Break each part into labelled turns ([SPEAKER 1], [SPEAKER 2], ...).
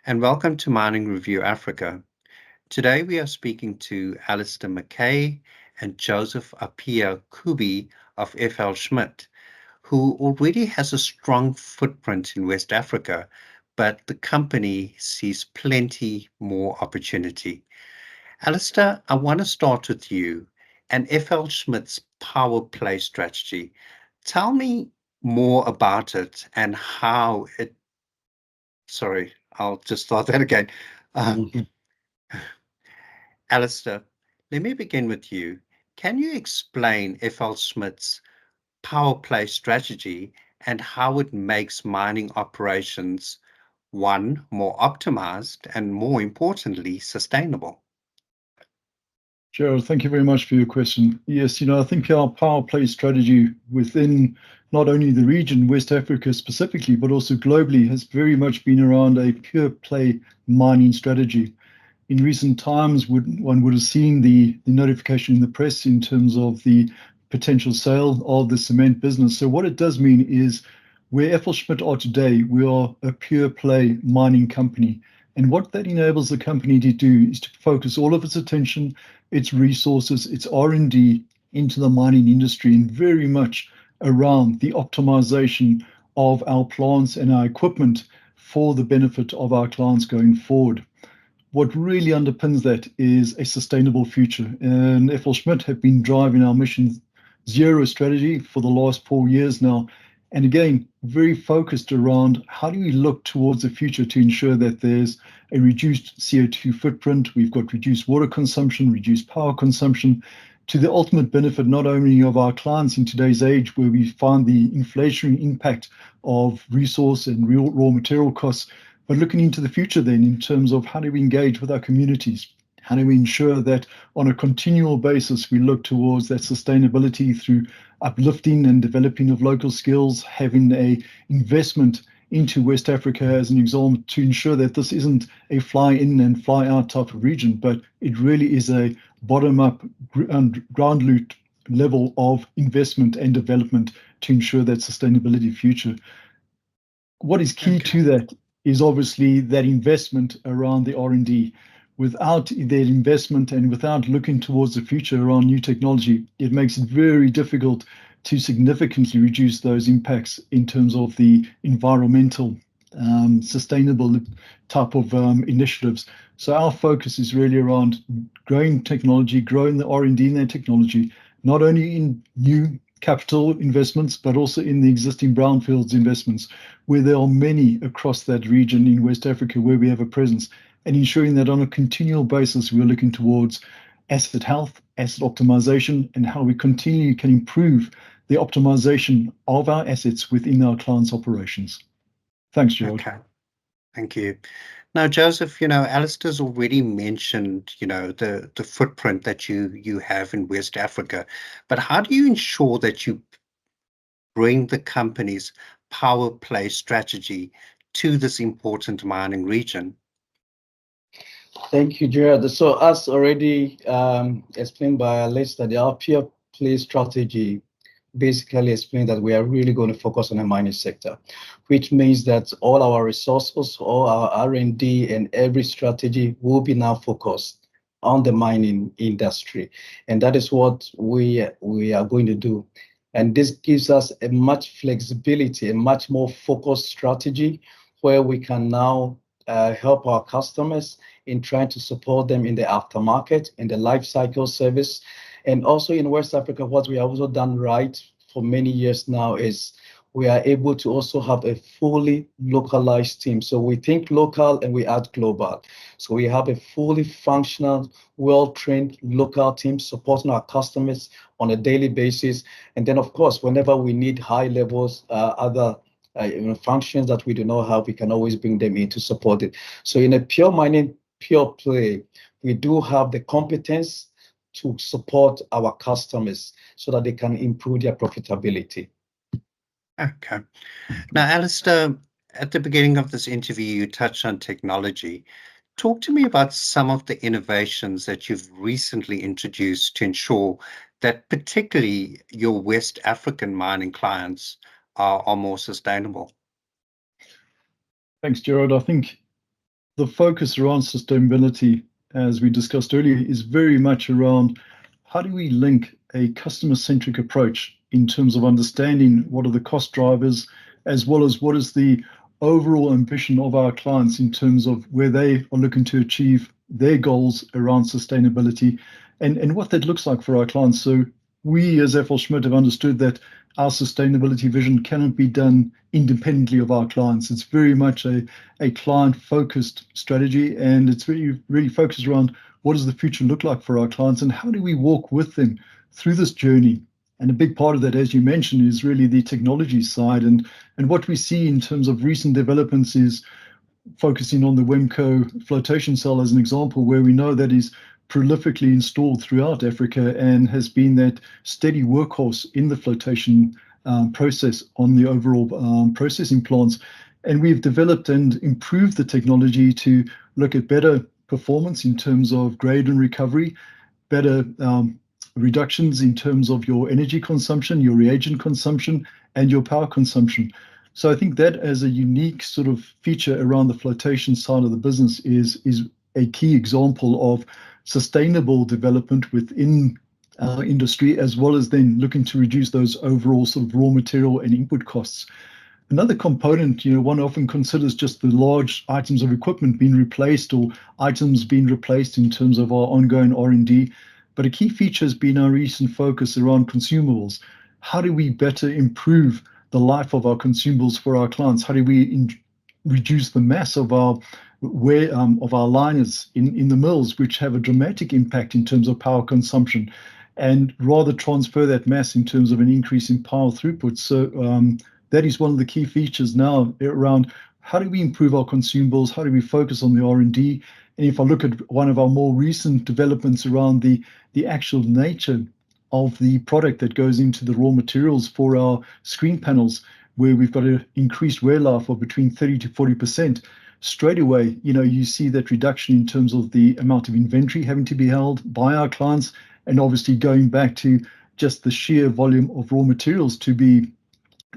[SPEAKER 1] and welcome to Mining Review Africa. Today we are speaking to Alistair McKay and Joseph Appiah Kubi of FlSmidth, who already has a strong footprint in West Africa, but the company sees plenty more opportunity. Alistair, I want to start with you and FlSmidth's power play strategy. Tell me more about it and how it, sorry, I'll just start that again. Uh,
[SPEAKER 2] Mhm.
[SPEAKER 1] Alistair, let me begin with you. Can you explain FlSmidth's power play strategy and how it makes mining operations, one, more optimized and more importantly, sustainable?
[SPEAKER 2] Gerald, thank you very much for your question. Yes, I think our power play strategy within not only the region, West Africa specifically, but also globally, has very much been around a pure play mining strategy. In recent times, one would have seen the notification in the press in terms of the potential sale of the cement business. So what it does mean is where FLSmidth are today, we are a pure play mining company. And what that enables the company to do is to focus all of its attention, its resources, its R&D into the mining industry and very much around the optimization of our plants and our equipment for the benefit of our clients going forward. What really underpins that is a sustainable future. And FLSmidth have been driving our Mission Zero strategy for the last 4 years now. And again, very focused around how do we look towards the future to ensure that there's a reduced CO2 footprint, we've got reduced water consumption, reduced power consumption, to the ultimate benefit not only of our clients in today's age, where we find the inflationary impact of resource and real raw material costs, but looking into the future then in terms of how do we engage with our communities? How do we ensure that on a continual basis we look towards that sustainability through uplifting and developing of local skills, having a investment into West Africa as an example to ensure that this isn't a fly in and fly out type of region, but it really is a bottom up ground loop level of investment and development to ensure that sustainability future. What is key
[SPEAKER 1] Okay.
[SPEAKER 2] to that is obviously that investment around the R&D. Without that investment and without looking towards the future around new technology, it makes it very difficult to significantly reduce those impacts in terms of the environmental, sustainable type of initiatives. So our focus is really around growing technology, growing the R&D in that technology, not only in new capital investments, but also in the existing brownfields investments, where there are many across that region in West Africa where we have a presence, and ensuring that on a continual basis we're looking towards asset health, asset optimization, and how we continually can improve the optimization of our assets within our clients' operations. Thanks, Gerald.
[SPEAKER 1] Okay. Thank you. Now, Joseph, Alistair's already mentioned, the footprint that you have in West Africa, but how do you ensure that you bring the company's power play strategy to this important mining region?
[SPEAKER 3] Thank you, Gerard. So, as already explained by Alistair, the RPF play strategy basically explains that we are really going to focus on the mining sector, which means that all our resources, all our R&D, and every strategy will be now focused on the mining industry, and that is what we are going to do. And this gives us a much flexibility, a much more focused strategy, where we can now help our customers in trying to support them in the aftermarket, in the life cycle service. And also in West Africa, what we have also done right for many years now is we are able to also have a fully localized team. So we think local and we add global. So we have a fully functional, well-trained local team supporting our customers on a daily basis. And then, of course, whenever we need high levels, other functions that we do not have, we can always bring them in to support it. So in a pure mining, pure play, we do have the competence to support our customers so that they can improve their profitability.
[SPEAKER 1] Okay. Now, Alistair, at the beginning of this interview, you touched on technology. Talk to me about some of the innovations that you've recently introduced to ensure that particularly your West African mining clients are more sustainable.
[SPEAKER 2] Thanks, Gerald. I think the focus around sustainability, as we discussed earlier, is very much around how do we link a customer-centric approach in terms of understanding what are the cost drivers, as well as what is the overall ambition of our clients in terms of where they are looking to achieve their goals around sustainability, and what that looks like for our clients. So we as FLSmidth have understood that our sustainability vision cannot be done independently of our clients. It's very much a client-focused strategy, and it's really focused around what does the future look like for our clients and how do we walk with them through this journey. And a big part of that, as you mentioned, is really the technology side. And what we see in terms of recent developments is focusing on the WEMCO flotation cell as an example, where we know that is prolifically installed throughout Africa and has been that steady workhorse in the flotation process on the overall processing plants. And we've developed and improved the technology to look at better performance in terms of grade and recovery, better reductions in terms of your energy consumption, your reagent consumption, and your power consumption. So I think that as a unique sort of feature around the flotation side of the business is a key example of sustainable development within our industry, as well as then looking to reduce those overall sort of raw material and input costs. Another component, one often considers just the large items of equipment being replaced or items being replaced in terms of our ongoing R&D. But a key feature has been our recent focus around consumables. How do we better improve the life of our consumables for our clients? How do we reduce the mass of our liners in the mills, which have a dramatic impact in terms of power consumption, and rather transfer that mass in terms of an increase in power throughput? So that is one of the key features now around how do we improve our consumables? How do we focus on the R&D? And if I look at one of our more recent developments around the actual nature of the product that goes into the raw materials for our screen panels, where we've got an increased wear life of between 30 to 40%, straight away, you see that reduction in terms of the amount of inventory having to be held by our clients, and obviously going back to just the sheer volume of raw materials to be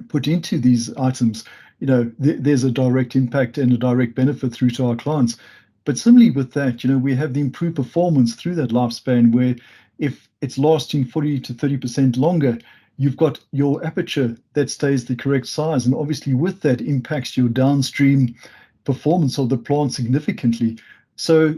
[SPEAKER 2] put into these items. There's a direct impact and a direct benefit through to our clients. But similarly with that, we have the improved performance through that lifespan, where if it's lasting 40 to 30% longer, you've got your aperture that stays the correct size. And obviously with that impacts your downstream performance of the plant significantly. So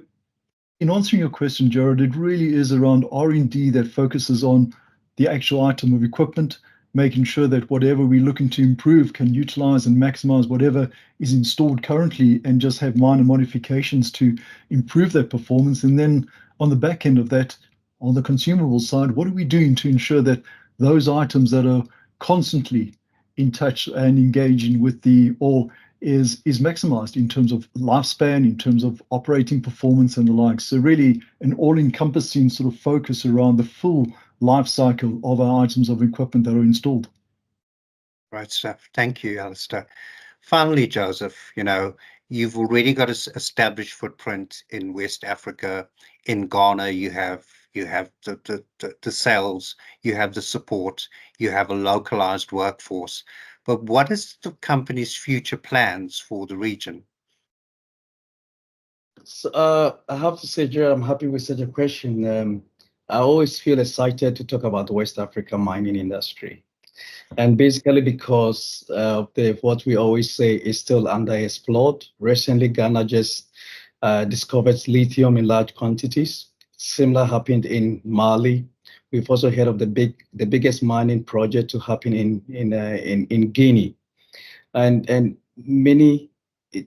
[SPEAKER 2] in answering your question, Jared, it really is around R&D that focuses on the actual item of equipment, making sure that whatever we're looking to improve can utilize and maximize whatever is installed currently and just have minor modifications to improve that performance. And then on the back end of that, on the consumable side, what are we doing to ensure that those items that are constantly in touch and engaging with the ore is maximized in terms of lifespan, in terms of operating performance and the like. So really an all-encompassing sort of focus around the full life cycle of our items of equipment that are installed.
[SPEAKER 1] Right stuff. Thank you, Alistair. Finally, Joseph, you've already got an established footprint in West Africa. In Ghana, you have the sales, you have the support, you have a localized workforce. But what is the company's future plans for the region?
[SPEAKER 3] So, I have to say, Jared, I'm happy with such a question. I always feel excited to talk about the West Africa mining industry. And basically because what we always say is still underexplored. Recently, Ghana just discovered lithium in large quantities. Similar happened in Mali. We've also heard of the biggest mining project to happen in Guinea, and many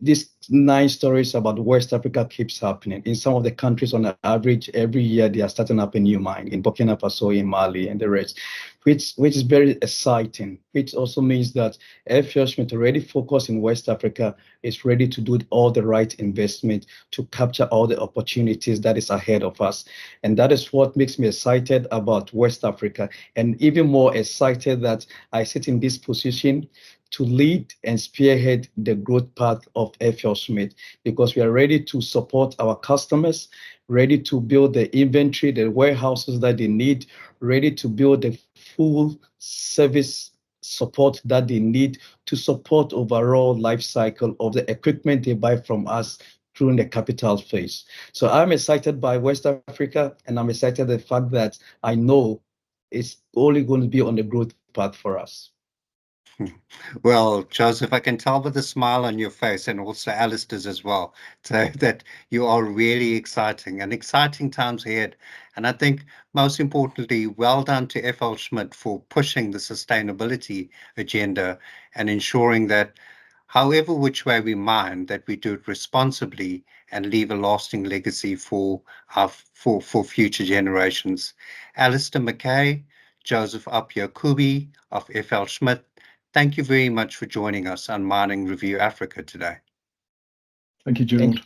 [SPEAKER 3] these nice stories about West Africa keeps happening. In some of the countries, on average, every year they are starting up a new mine in Burkina Faso, in Mali, and the rest, which is very exciting. Which also means that FlSmidth already focused in West Africa is ready to do all the right investment to capture all the opportunities that is ahead of us, and that is what makes me excited about West Africa, and even more excited that I sit in this position to lead and spearhead the growth path of FlSmidth, because we are ready to support our customers, ready to build the inventory, the warehouses that they need, ready to build the full service support that they need to support overall life cycle of the equipment they buy from us during the capital phase. So I'm excited by West Africa, and I'm excited the fact that I know it's only going to be on the growth path for us.
[SPEAKER 1] Well, Joseph, I can tell by the smile on your face, and also Alistair's as well, so that you are really exciting times ahead. And I think most importantly, well done to FlSmidth for pushing the sustainability agenda and ensuring that however which way we mine, that we do it responsibly and leave a lasting legacy for future generations. Alistair McKay, Joseph Appiah Kubi of FlSmidth, thank you very much for joining us on Mining Review Africa today.
[SPEAKER 2] Thank you, Gerald.